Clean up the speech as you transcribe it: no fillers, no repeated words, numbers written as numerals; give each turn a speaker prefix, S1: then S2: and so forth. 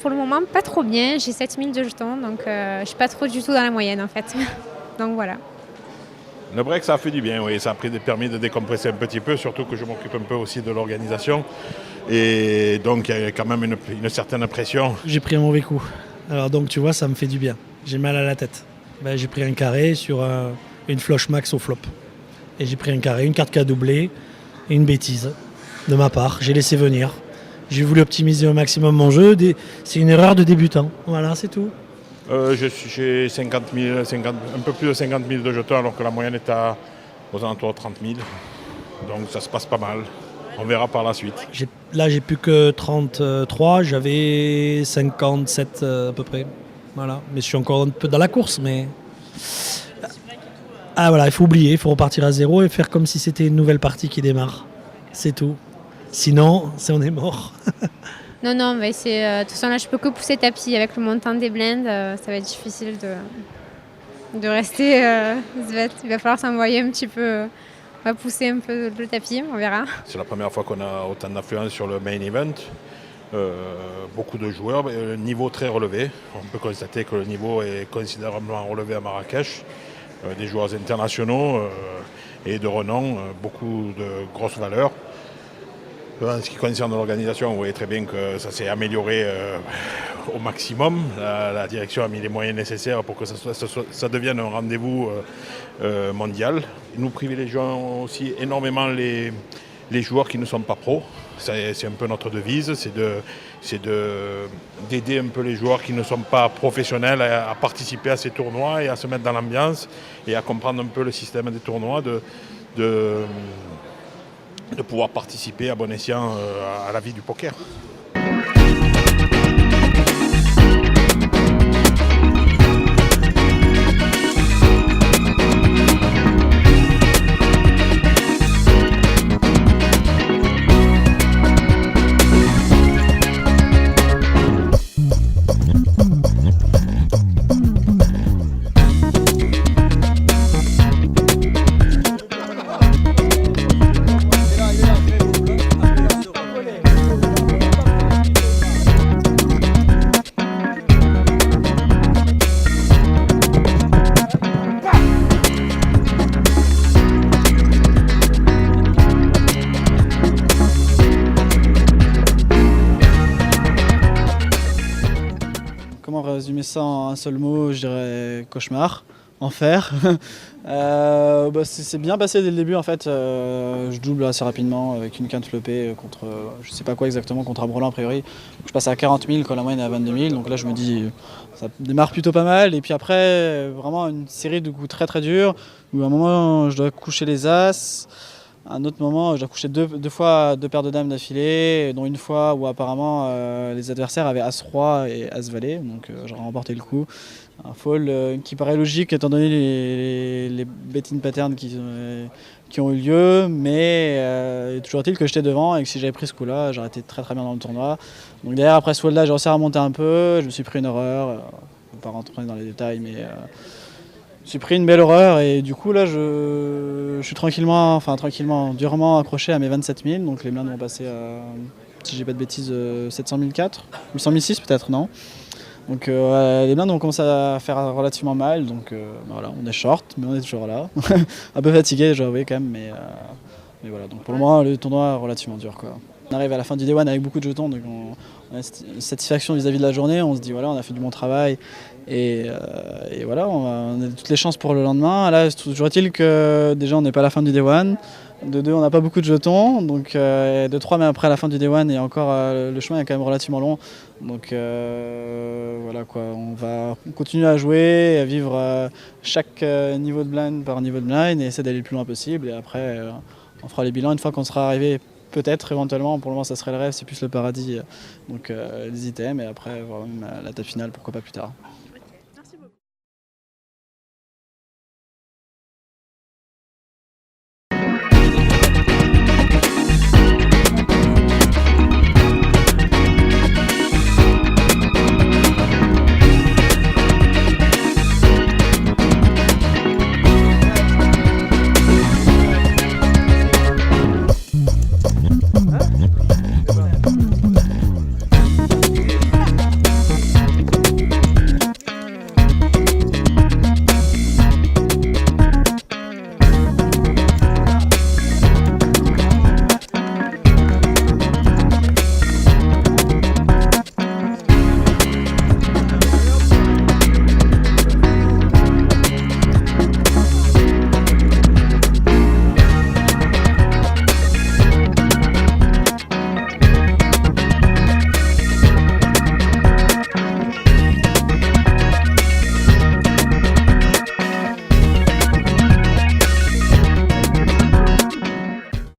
S1: Pour le moment, pas trop bien. J'ai 7000 de jetons, donc je suis pas trop du tout dans la moyenne en fait. Donc voilà.
S2: Le break, ça a fait du bien, oui. Ça a permis de décompresser un petit peu, surtout que je m'occupe un peu aussi de l'organisation. Et donc, il y a quand même une certaine pression.
S3: J'ai pris un mauvais coup. Alors donc, tu vois, ça me fait du bien. J'ai mal à la tête. J'ai pris un carré sur une flush max au flop. Et j'ai pris un carré, une carte qui a doublé, et une bêtise de ma part. J'ai laissé venir. J'ai voulu optimiser au maximum mon jeu. C'est une erreur de débutant. Voilà, c'est tout.
S2: J'ai 50 000, un peu plus de 50 000 de jetons, alors que la moyenne est aux alentours de 30 000. Donc ça se passe pas mal. On verra par la suite.
S3: Là, j'ai plus que 33. J'avais 57 à peu près. Voilà. Mais je suis encore un peu dans la course. Mais voilà, il faut oublier. Il faut repartir à zéro et faire comme si c'était une nouvelle partie qui démarre. C'est tout. Sinon, on est mort.
S1: Non, on va essayer. De toute façon, là, je peux que pousser tapis. Avec le montant des blindes, ça va être difficile de rester Svet. Il va falloir s'envoyer un petit peu. On va pousser un peu le tapis, on verra.
S2: C'est la première fois qu'on a autant d'affluence sur le main event. Beaucoup de joueurs, niveau très relevé. On peut constater que le niveau est considérablement relevé à Marrakech. Des joueurs internationaux et de renom, beaucoup de grosses valeurs. En ce qui concerne l'organisation, vous voyez très bien que ça s'est amélioré au maximum. La direction a mis les moyens nécessaires pour que ça devienne un rendez-vous mondial. Nous privilégions aussi énormément les joueurs qui ne sont pas pros. C'est un peu notre devise, c'est d'aider un peu les joueurs qui ne sont pas professionnels à participer à ces tournois et à se mettre dans l'ambiance et à comprendre un peu le système des tournois, de pouvoir participer à bon escient à la vie du poker.
S4: Comment résumer ça en un seul mot? Je dirais cauchemar, enfer. C'est bien passé dès le début en fait. Je double assez rapidement avec une quinte flopée contre, je sais pas quoi exactement, contre Abrolin a priori. Donc, je passe à 40 000 quand la moyenne est à 22 000. Donc là je me dis, ça démarre plutôt pas mal. Et puis après, vraiment une série de coups très très durs où à un moment je dois coucher les as. À un autre moment, je dois coucher deux fois deux paires de dames d'affilée, dont une fois où apparemment les adversaires avaient As-Roi et As-Valet, donc j'aurais remporté le coup. Un fold qui paraît logique étant donné les betting patterns qui ont eu lieu, mais toujours est-il que j'étais devant et que si j'avais pris ce coup-là, j'aurais été très très bien dans le tournoi. Donc derrière, après ce fold-là, j'ai réussi à remonter un peu, je me suis pris une horreur, je ne vais pas rentrer dans les détails, mais je me suis pris une belle horreur et du coup là je suis durement accroché à mes 27 000, donc les blindes vont passer à, si j'ai pas de bêtises, 700 004, 800 006 peut-être, non. Donc les blindes vont commencer à faire relativement mal, donc voilà, on est short, mais on est toujours là. Un peu fatigué, je dois avouer quand même, mais voilà, donc pour le moment le tournoi est relativement dur, quoi. On arrive à la fin du day one avec beaucoup de jetons, donc on a une satisfaction vis-à-vis de la journée, on se dit voilà, on a fait du bon travail et voilà, on a toutes les chances pour le lendemain. Là, toujours est-il que déjà on n'est pas à la fin du day one, de deux on n'a pas beaucoup de jetons, donc de trois mais après à la fin du day one et encore le chemin est quand même relativement long, donc voilà quoi, on va continuer à jouer, à vivre chaque niveau de blind par niveau de blind et essayer d'aller le plus loin possible et après on fera les bilans une fois qu'on sera arrivé. Peut-être éventuellement, pour le moment ça serait le rêve, c'est plus le paradis, donc les items et après voir même la table finale, pourquoi pas plus tard.